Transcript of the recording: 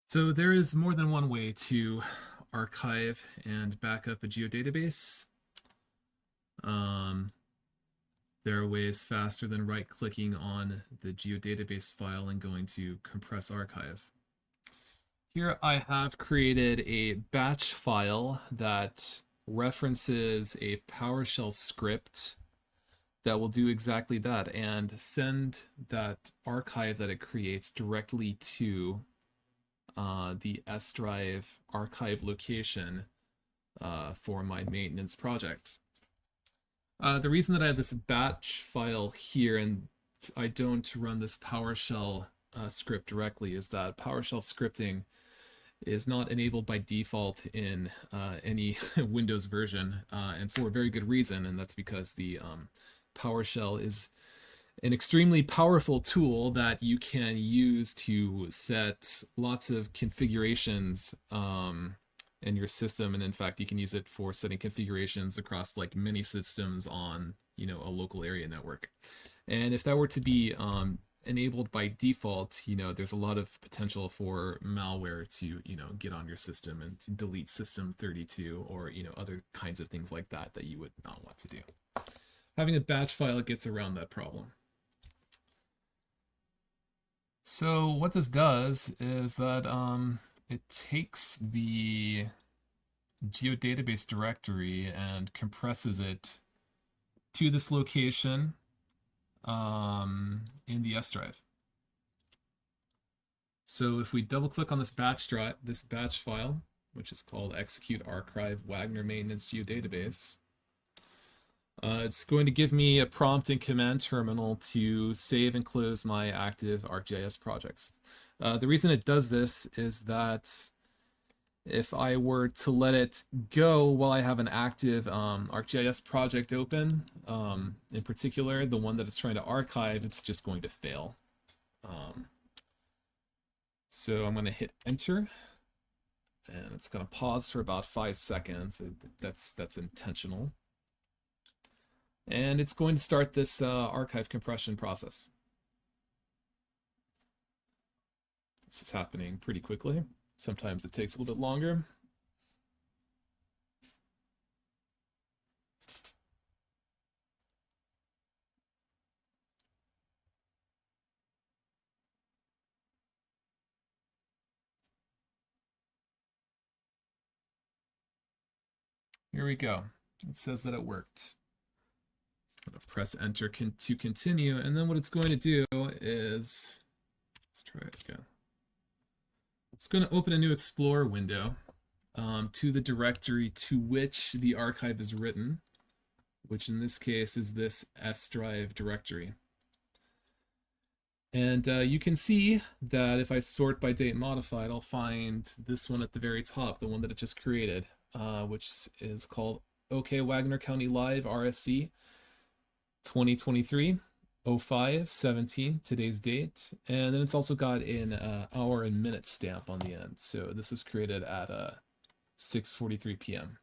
So there is more than one way to archive and back up a geodatabase. Um, there are ways faster than right-clicking on the geodatabase file and going to compress archive. Here I have created a batch file that references a PowerShell script that will do exactly that and send that archive that it creates directly to the S drive archive location for my maintenance project. The reason that I have this batch file here and I don't run this PowerShell script directly is that PowerShell scripting is not enabled by default in any Windows version, and for a very good reason, and that's because the PowerShell is an extremely powerful tool that you can use to set lots of configurations in your system. And in fact, you can use it for setting configurations across like many systems on, a local area network. And if that were to be enabled by default, there's a lot of potential for malware to, get on your system and to delete system 32 or, other kinds of things like that that you would not want to do. Having a batch file gets around that problem. So what this does is that it takes the geodatabase directory and compresses it to this location in the S drive. So if we double click on this batch file, which is called execute archive Wagner maintenance geodatabase, it's going to give me a prompt in command terminal to save and close my active ArcGIS projects. The reason it does this is that if I were to let it go while I have an active ArcGIS project open, in particular, the one that it's trying to archive, it's just going to fail. So I'm going to hit enter, and it's going to pause for about 5 seconds. That's intentional. And it's going to start this archive compression process. This is happening pretty quickly. Sometimes it takes a little bit longer. Here we go. It says that it worked. I'm going to press enter to continue, and then what it's going to do is, let's try it again. It's going to open a new Explorer window to the directory to which the archive is written, which in this case is this S drive directory. And you can see that if I sort by date modified, I'll find this one at the very top, the one that it just created, which is called OK Wagner County Live RSC 2023 05/17, today's date. And then it's also got an hour and minute stamp on the end. So this was created at 6:43 p.m.